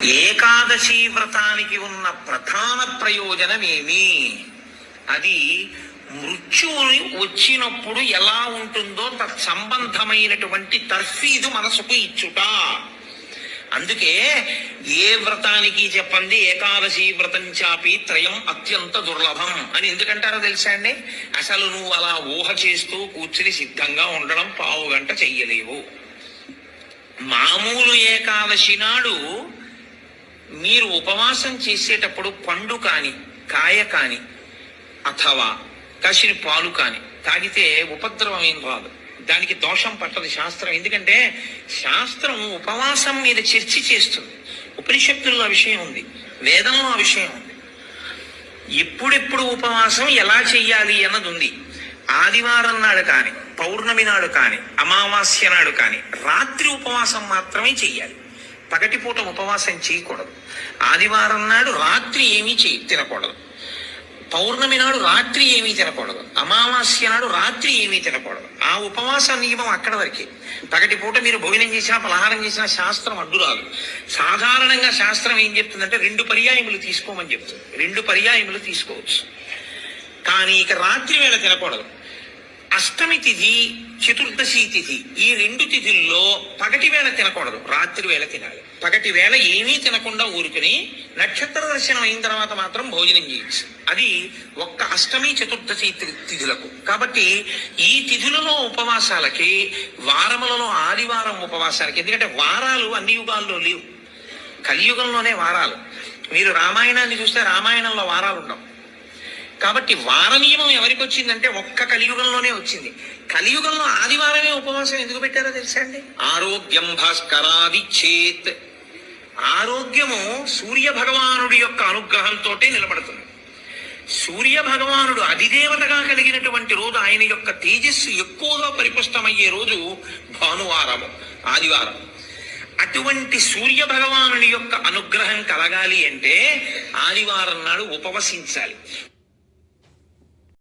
ఏకాదశి వ్రతానికి ఉన్న ప్రధాన ప్రయోజనమేమి? అది మృత్యువుని వచ్చినప్పుడు ఎలా ఉంటుందో తత్సంబంధమైనటువంటి తర్ఫీదు మనసుకు ఇచ్చుట. అందుకే ఏ వ్రతానికి చెప్పండి ఏకాదశి వ్రతం చాపి త్రయం అత్యంత దుర్లభం అని ఎందుకంటారో తెలుసా అండి? అసలు నువ్వు అలా ఊహ చేస్తూ కూర్చుని సిద్ధంగా ఉండడం పావు గంట చెయ్యలేవు. మామూలు ఏకాదశి నాడు మీరు ఉపవాసం చేసేటప్పుడు పండు కాని కాయ కాని అథవా కాసిన పాలు కాని తాగితే ఉపద్రవం ఏం రాదు, దానికి దోషం పట్టదు శాస్త్రం. ఎందుకంటే శాస్త్రం ఉపవాసం మీద చర్చ చేస్తుంది. ఉపనిషత్తుల్లో ఆ విషయం ఉంది, వేదంలో ఆ విషయం ఉంది. ఎప్పుడెప్పుడు ఉపవాసం ఎలా చెయ్యాలి అన్నది ఉంది. ఆదివారం నాడు కాని పౌర్ణమి నాడు కాని అమావాస్య నాడు కాని రాత్రి ఉపవాసం మాత్రమే చెయ్యాలి. పగటిపూట ఉపవాసం చేయకూడదు. ఆదివారం నాడు రాత్రి ఏమీ తినకూడదు. పౌర్ణమి నాడు రాత్రి ఏమీ తినకూడదు. అమావాస్య నాడు రాత్రి ఏమీ తినకూడదు. ఆ ఉపవాస నియమం అక్కడ వరకే. పగటిపూట మీరు భోజనం చేసినా పలహారం చేసినా శాస్త్రం అడ్డు రాదు. సాధారణంగా శాస్త్రం ఏం చెప్తుందంటే 2 పర్యాయములు తీసుకోమని చెప్తుంది. 2 పర్యాయములు తీసుకోవచ్చు, కానీ ఇక రాత్రి వేళ తినకూడదు. అష్టమి తిథి చతుర్దశి తిథి ఈ 2 తిథుల్లో పగటి వేళ తినకూడదు, రాత్రి వేళ తినాలి. పగటి వేళ ఏమీ తినకుండా ఊరుకుని నక్షత్ర దర్శనం అయిన తర్వాత మాత్రం భోజనం చేయొచ్చు. అది ఒక్క అష్టమి చతుర్దశి తిథులకు. కాబట్టి ఈ తిథులలో ఉపవాసాలకి, వారములలో ఆదివారం ఉపవాసాలకి, ఎందుకంటే వారాలు అన్ని యుగాల్లో లేవు, కలియుగంలోనే వారాలు. మీరు రామాయణాన్ని చూస్తే రామాయణంలో వారాలు ఉండవు. కాబట్టి వార నియమం ఎవరికి వచ్చిందంటే ఒక్క కలియుగంలోనే వచ్చింది. కలియుగంలో ఆదివారమే ఉపవాసం ఎందుకు పెట్టారో తెలుసా అండి? ఆరోగ్యం భాస్కరాది చేత్. ఆరోగ్యము సూర్య భగవానుడి యొక్క అనుగ్రహంతో నిలబడుతుంది. సూర్య భగవానుడు అధిదేవతగా కలిగినటువంటి రోజు, ఆయన యొక్క తేజస్సు ఎక్కువగా పరిపుష్టమయ్యే రోజు భానువారము, ఆదివారం. అటువంటి సూర్య భగవానుడి యొక్క అనుగ్రహం కలగాలి అంటే ఆదివారం నాడు ఉపవసించాలి.